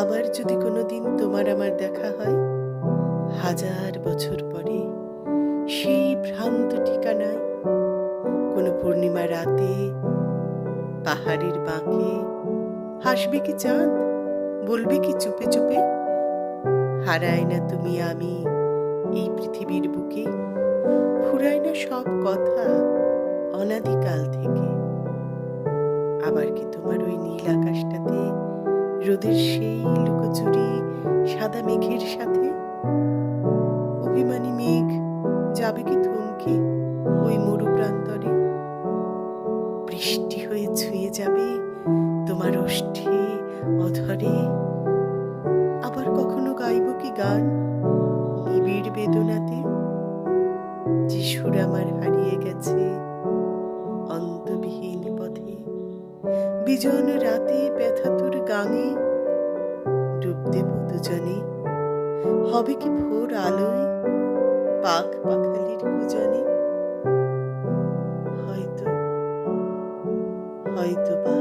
আবার যদি কোনোদিন তোমার আমার দেখা হয়, হাজার বছর পরে সেই ভ্রান্ত ঠিকানায়, কোনো পূর্ণিমা রাতে পাহাড়ের বাঁকে, হাসবে কি চাঁদ, বলবে কি চুপে চুপে, হারায় না তুমি আমি এই পৃথিবীর বুকে, ফুরায় না সব কথা অনাদিকাল থেকে। আবার কি তোমার ওই নীল আকাশটাতে রোদের সেই লুকোচুরি সাদা মেঘের সাথে, অভিমানী মেঘ যাবে কি থমকে ওই মরু প্রান্তরে, বৃষ্টি হয়ে ছুঁয়ে যাবে তোমার ওষ্ঠে অধরে। আবার কখনো গাইব কি গান নিবিড় বেদনাতে, যে সুর আমার হারিয়ে গেছে অন্তবিহীন পথে, বিজন রাতে ব্যথাতুর গানে ডুব দেব দুজনে। হবে কি ভোর আলোয় পাখ পাখালির কুজনে, হয়তো হয়তো বা